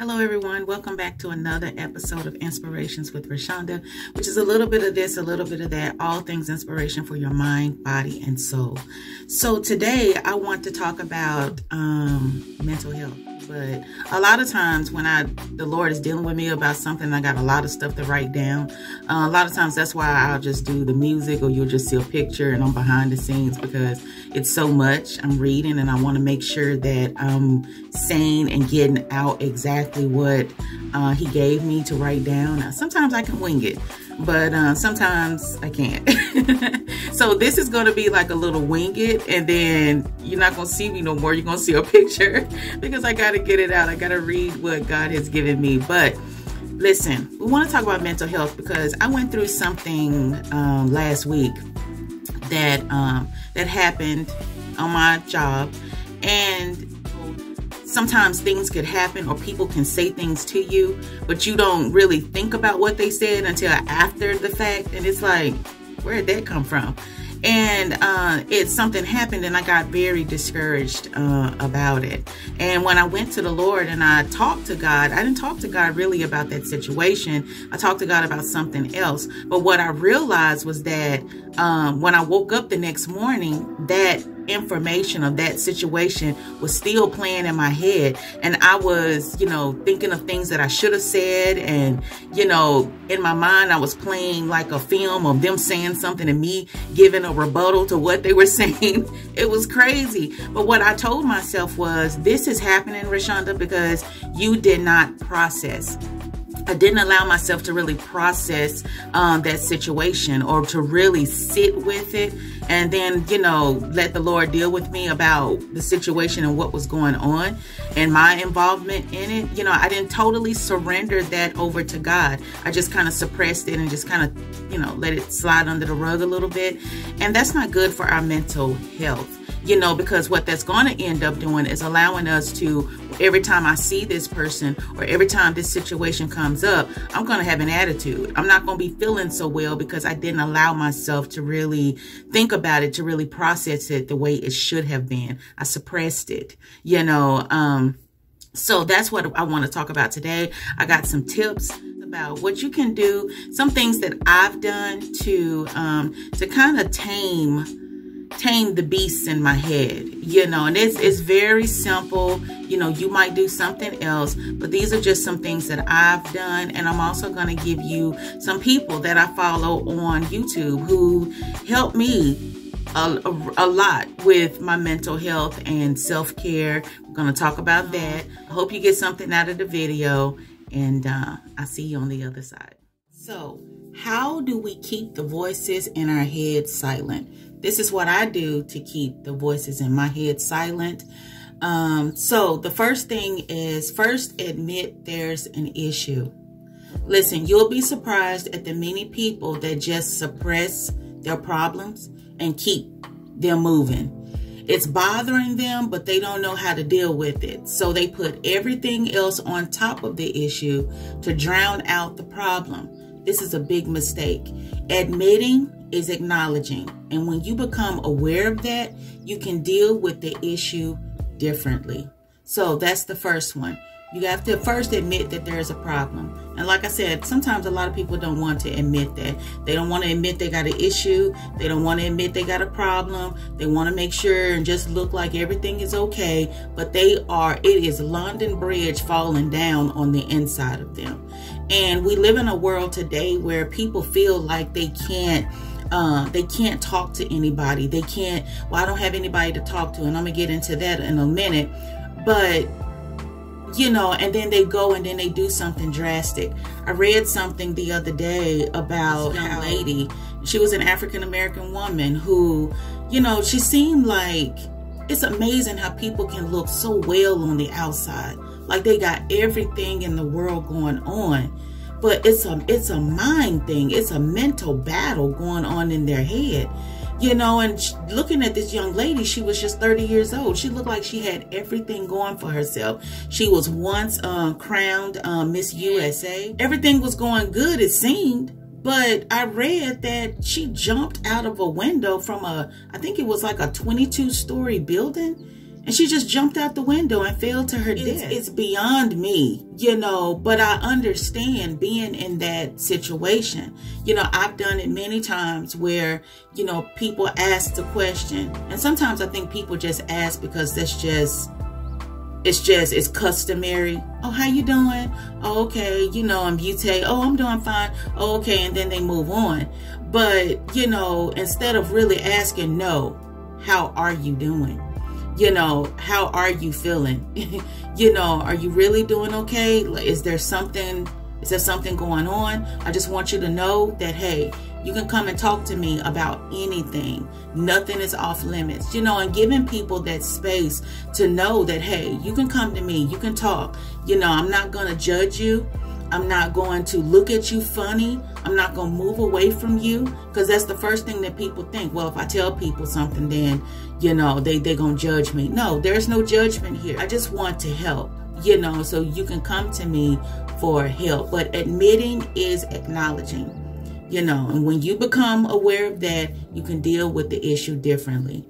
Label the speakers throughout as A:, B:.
A: Hello everyone, welcome back to another episode of Inspirations with Rashonda, which is a little bit of this, a little bit of that, all things inspiration for your mind, body, and soul. So today I want to talk about mental health. But a lot of times when the Lord is dealing with me about something, I got a lot of stuff to write down. A lot of times that's why I'll just do the music, or you'll just see a picture and I'm behind the scenes because it's so much I'm reading, and I want to make sure that I'm saying and getting out exactly what he gave me to write down. Now, sometimes I can wing it, but sometimes I can't. So this is going to be like a little wing it, and then you're not going to see me no more. You're going to see a picture because I got to get it out. I got to read what God has given me. But listen, we want to talk about mental health because I went through something last week that happened on my job, and sometimes things could happen or people can say things to you, but you don't really think about what they said until after the fact. And it's like, where did that come from? And something happened, and I got very discouraged about it. And when I went to the Lord and I talked to God, I didn't talk to God really about that situation. I talked to God about something else. But what I realized was that when I woke up the next morning, that information of that situation was still playing in my head, and I was, thinking of things that I should have said, and in my mind I was playing like a film of them saying something and me giving a rebuttal to what they were saying. It was crazy. But what I told myself was, this is happening, Rashonda, because you did not process. I didn't allow myself to really process that situation, or to really sit with it, and then, let the Lord deal with me about the situation and what was going on and my involvement in it. I didn't totally surrender that over to God. I just kind of suppressed it and just kind of, let it slide under the rug a little bit. And that's not good for our mental health. Because what that's going to end up doing is allowing us to, every time I see this person or every time this situation comes up, I'm going to have an attitude. I'm not going to be feeling so well because I didn't allow myself to really think about it, to really process it the way it should have been. I suppressed it, so that's what I want to talk about today. I got some tips about what you can do, some things that I've done to kind of tame the beasts in my head, and it's very simple. You might do something else, but these are just some things that I've done. And I'm also going to give you some people that I follow on YouTube who help me a lot with my mental health and self-care. We're going to talk about that. I hope you get something out of the video, and I'll see you on the other side. So, how do we keep the voices in our head silent? This is what I do to keep the voices in my head silent. So the first thing is, first admit there's an issue. Listen, you'll be surprised at the many people that just suppress their problems and keep them moving. It's bothering them, but they don't know how to deal with it. So they put everything else on top of the issue to drown out the problem. This is a big mistake. Admitting is acknowledging. And when you become aware of that, you can deal with the issue differently. So that's the first one. You have to first admit that there's a problem. And like I said, sometimes a lot of people don't want to admit that. They don't want to admit they got an issue. They don't want to admit they got a problem. They want to make sure and just look like everything is okay. But it is London Bridge falling down on the inside of them. And we live in a world today where people feel like they can't talk to anybody. They can't, I don't have anybody to talk to. And I'm going to get into that in a minute. But, and then they go and then they do something drastic. I read something the other day about a young lady. She was an African-American woman who, she seemed like, it's amazing how people can look so well on the outside. Like they got everything in the world going on. But it's a mind thing. It's a mental battle going on in their head. And looking at this young lady, she was just 30 years old. She looked like she had everything going for herself. She was once crowned Miss USA. Everything was going good, it seemed. But I read that she jumped out of a window from I think it was like a 22-story building. And she just jumped out the window and fell to her death. It's beyond me, but I understand being in that situation. I've done it many times where, people ask the question. And sometimes I think people just ask because it's customary. Oh, how you doing? Oh, okay. And you say, oh, I'm doing fine. Oh, okay. And then they move on. But, instead of really asking, no, how are you doing? How are you feeling? Are you really doing okay? Is there something going on? I just want you to know that, hey, you can come and talk to me about anything. Nothing is off limits, and giving people that space to know that, hey, you can come to me, you can talk. I'm not going to judge you. I'm not going to look at you funny. I'm not going to move away from you, because that's the first thing that people think. Well, if I tell people something, then, they're going to judge me. No, there's no judgment here. I just want to help, so you can come to me for help. But admitting is acknowledging, and when you become aware of that, you can deal with the issue differently.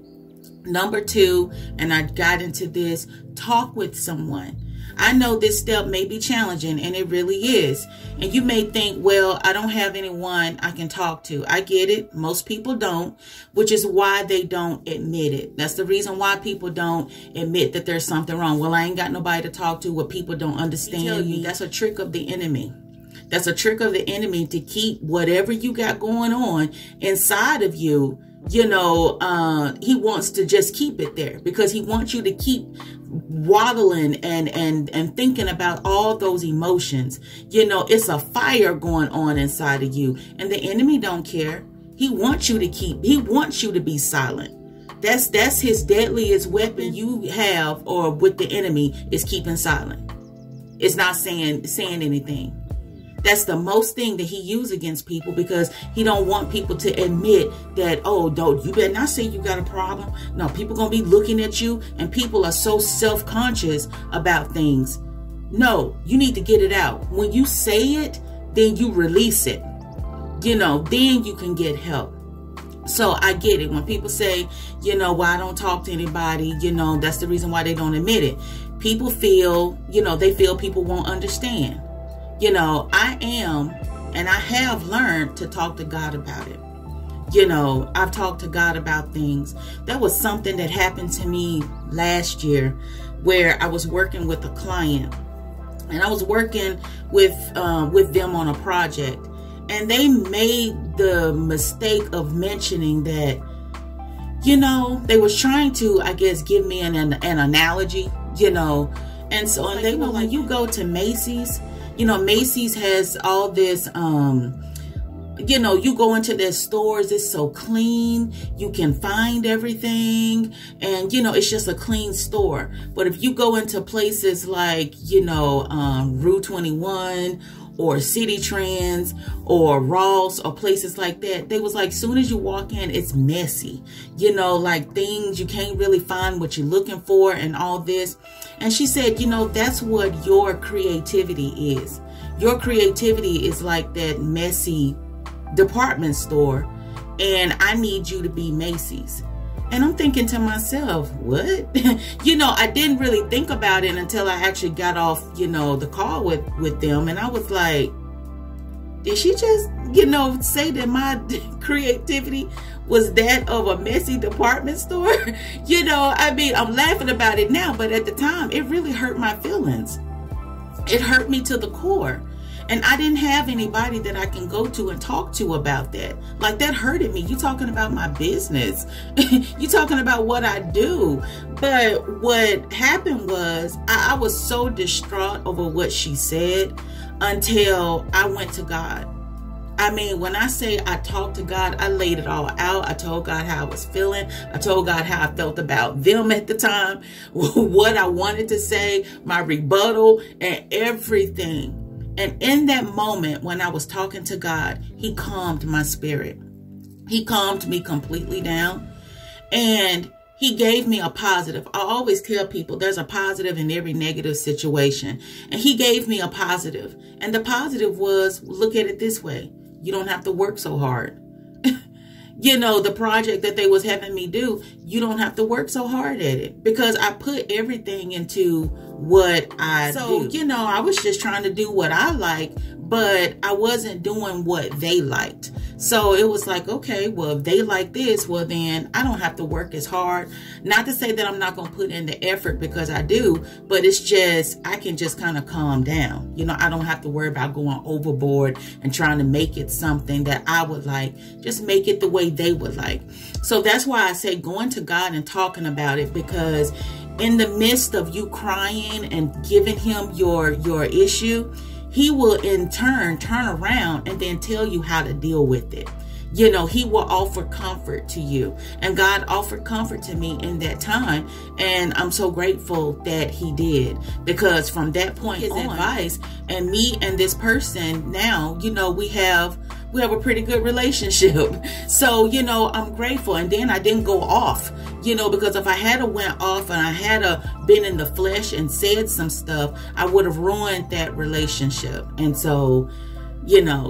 A: Number 2, and I got into this, talk with someone. I know this step may be challenging, and it really is. And you may think, well, I don't have anyone I can talk to. I get it. Most people don't, which is why they don't admit it. That's the reason why people don't admit that there's something wrong. Well, I ain't got nobody to talk to. What people don't understand you. That's a trick of the enemy. That's a trick of the enemy to keep whatever you got going on inside of you. He wants to just keep it there because he wants you to keep waddling and thinking about all those emotions. It's a fire going on inside of you, and the enemy don't care. He wants you to be silent. That's his deadliest weapon you have, or with the enemy, is keeping silent. It's not saying anything. That's the most thing that he uses against people, because he don't want people to admit that, oh, don't, you better not say you got a problem. No, people going to be looking at you, and people are so self-conscious about things. No, you need to get it out. When you say it, then you release it. Then you can get help. So I get it. When people say, well, I don't talk to anybody, that's the reason why they don't admit it. People feel, they feel people won't understand. I am, and I have learned to talk to God about it. I've talked to God about things. That was something that happened to me last year, where I was working with a client, and I was working with them on a project, and they made the mistake of mentioning that, they was trying to, I guess, give me an analogy, and so, and they were like, when you go to Macy's, Macy's has all this, you go into their stores, it's so clean, you can find everything, and, it's just a clean store. But if you go into places like, Rue 21 or City Trends or Ross or places like that, they was like, soon as you walk in, it's messy, like things, you can't really find what you're looking for and all this. And she said, that's what your creativity is. Your creativity is like that messy department store, and I need you to be Macy's. And I'm thinking to myself, what? I didn't really think about it until I actually got off, the call with them. And I was like, did she just, say that my creativity was that of a messy department store? I'm laughing about it now, but at the time, it really hurt my feelings. It hurt me to the core. And I didn't have anybody that I can go to and talk to about that. Like, that hurted me. You talking about my business. You talking about what I do. But what happened was I was so distraught over what she said until I went to God. When I say I talked to God, I laid it all out. I told God how I was feeling. I told God how I felt about them at the time, what I wanted to say, my rebuttal, and everything. And in that moment, when I was talking to God, he calmed my spirit. He calmed me completely down. And he gave me a positive. I always tell people there's a positive in every negative situation. And he gave me a positive. And the positive was, look at it this way. You don't have to work so hard. the project that they was having me do, you don't have to work so hard at it because I put everything into what I do. I was just trying to do what I like, but I wasn't doing what they liked. So it was like, okay, well, if they like this, well, then I don't have to work as hard. Not to say that I'm not going to put in the effort, because I do, but it's just, I can just kind of calm down. I don't have to worry about going overboard and trying to make it something that I would like. Just make it the way they would like. So that's why I say going to God and talking about it, because in the midst of you crying and giving him your issue, he will in turn turn around and then tell you how to deal with it. He will offer comfort to you. And God offered comfort to me in that time. And I'm so grateful that he did, because from that point on, advice, and me and this person now, we have a pretty good relationship. So, I'm grateful. And then I didn't go off, because if I had went off and I had been in the flesh and said some stuff, I would have ruined that relationship. And so,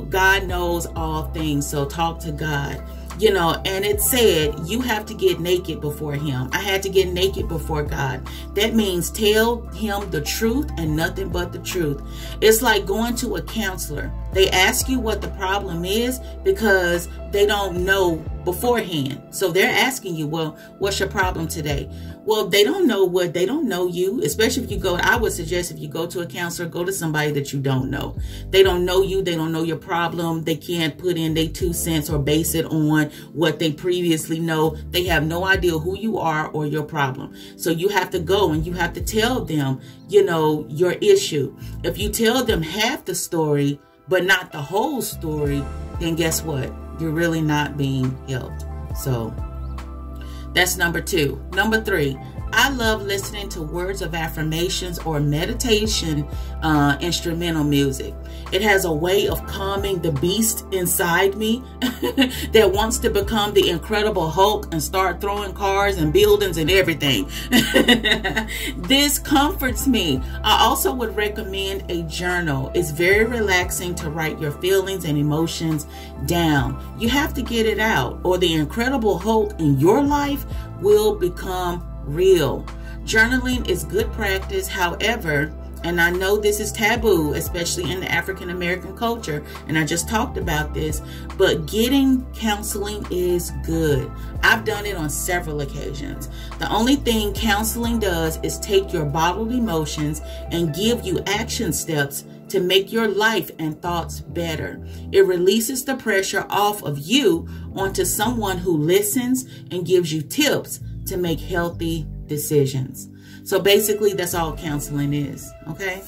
A: God knows all things. So talk to God. And it said you have to get naked before him. I had to get naked before God. That means tell him the truth and nothing but the truth. It's like going to a counselor. They ask you what the problem is because they don't know beforehand. So they're asking you, well, what's your problem today? Well, they don't know you, especially if you go, I would suggest if you go to a counselor, go to somebody that you don't know. They don't know you. They don't know your problem. They can't put in their 2 cents or base it on what they previously know. They have no idea who you are or your problem. So you have to go and you have to tell them, your issue. If you tell them half the story, but not the whole story, then guess what? You're really not being helped. So that's number 2. Number 3, I love listening to words of affirmations or meditation instrumental music. It has a way of calming the beast inside me that wants to become the Incredible Hulk and start throwing cars and buildings and everything. This comforts me. I also would recommend a journal. It's very relaxing to write your feelings and emotions down. You have to get it out, or the Incredible Hulk in your life will become real. Journaling is good practice. However, and I know this is taboo, especially in the African American culture, and I just talked about this, but getting counseling is good. I've done it on several occasions. The only thing counseling does is take your bottled emotions and give you action steps to make your life and thoughts better. It releases the pressure off of you onto someone who listens and gives you tips to make healthy decisions. So basically, that's all counseling is, okay?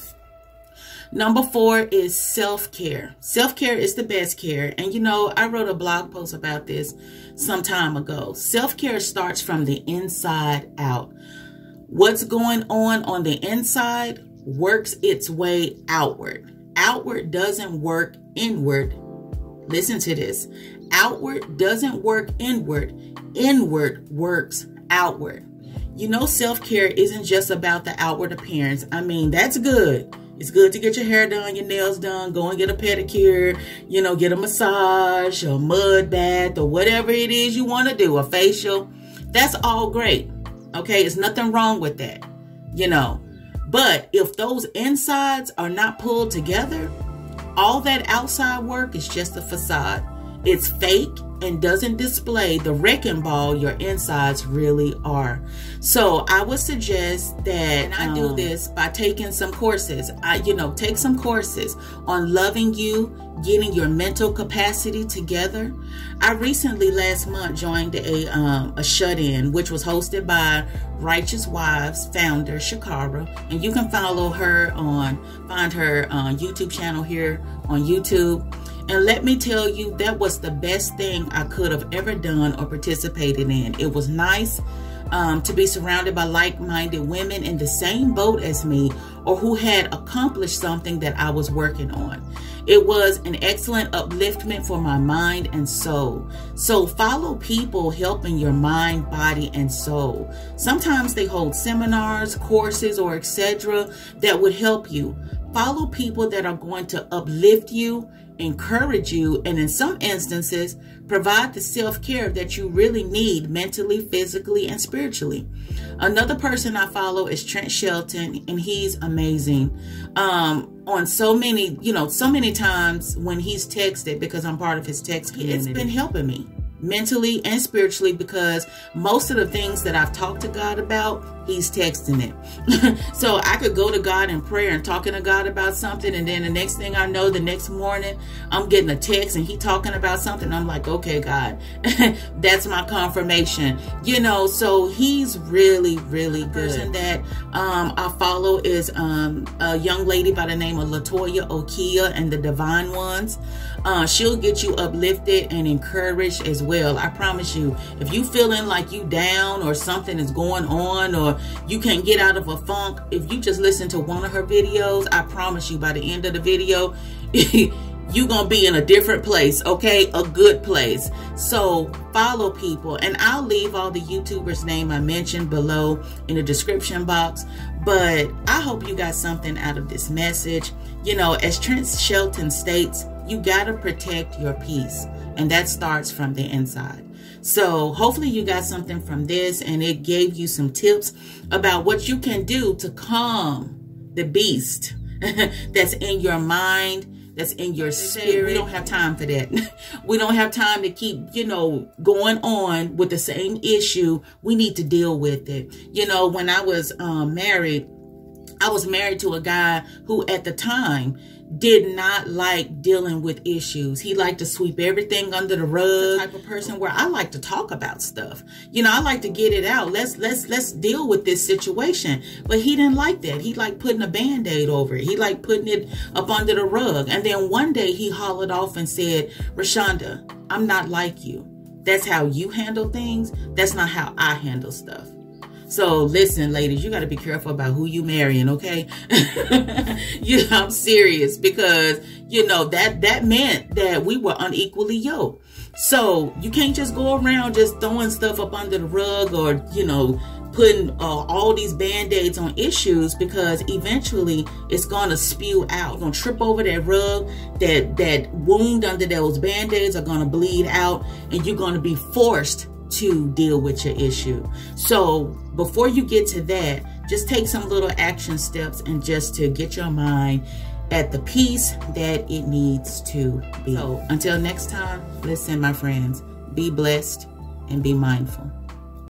A: Number 4 is self-care. Self-care is the best care. And I wrote a blog post about this some time ago. Self-care starts from the inside out. What's going on the inside works its way outward. Outward doesn't work inward. Listen to this. Outward doesn't work inward. Inward works outward. Self-care isn't just about the outward appearance. I mean, that's good. It's good to get your hair done, your nails done, go and get a pedicure, get a massage, a mud bath, or whatever it is you want to do, a facial. That's all great. Okay, there's nothing wrong with that, But if those insides are not pulled together, all that outside work is just a facade. It's fake and doesn't display the wrecking ball your insides really are. So I would suggest that I do this by taking some courses. Take some courses on loving you, getting your mental capacity together. I recently last month joined a shut-in, which was hosted by Righteous Wives founder Shakara, and you can follow her find her YouTube channel here on YouTube. And let me tell you, that was the best thing I could have ever done or participated in. It was nice to be surrounded by like-minded women in the same boat as me, or who had accomplished something that I was working on. It was an excellent upliftment for my mind and soul. So follow people helping your mind, body, and soul. Sometimes they hold seminars, courses, or etc. that would help you. Follow people that are going to uplift you, encourage you, and in some instances, provide the self-care that you really need mentally, physically, and spiritually. Another person I follow is Trent Shelton, and he's amazing. On so many times when he's texted, because I'm part of his text community, it's been helping me mentally and spiritually, because most of the things that I've talked to God about, he's texting it. So I could go to God in prayer and talking to God about something, and then the next thing I know, the next morning I'm getting a text and he talking about something. I'm like, okay, God, that's my confirmation, so he's really, really good. The person that I follow is a young lady by the name of Latoya Okia and the Divine Ones. She'll get you uplifted and encouraged as well. I promise you, if you feeling like you down or something is going on or you can't get out of a funk, if you just listen to one of her videos, I promise you by the end of the video, you're going to be in a different place, okay? A good place. So follow people, and I'll leave all the YouTubers' name I mentioned below in the description box. But I hope you got something out of this message. As Trent Shelton states, you got to protect your peace, and that starts from the inside. So hopefully you got something from this, and it gave you some tips about what you can do to calm the beast that's in your mind, that's in your spirit. We don't have time for that. We don't have time to keep, going on with the same issue. We need to deal with it. When I was married, I was married to a guy who at the time did not like dealing with issues. He liked to sweep everything under the rug. The type of person where I like to talk about stuff. I like to get it out. Let's deal with this situation. But he didn't like that. He liked putting a Band-Aid over it. He liked putting it up under the rug. And then one day he hollered off and said, "Rashonda, I'm not like you. That's how you handle things. That's not how I handle stuff." So listen, ladies, you got to be careful about who you marrying, okay? I'm serious, because, that meant that we were unequally yoked. So you can't just go around just throwing stuff up under the rug or, putting all these Band-Aids on issues, because eventually it's going to spew out. You're going to trip over that rug, that wound under those Band-Aids are going to bleed out, and you're going to be forced to deal with your issue. So before you get to that, just take some little action steps and just to get your mind at the peace that it needs to be. So until next time, listen, my friends, be blessed and be mindful.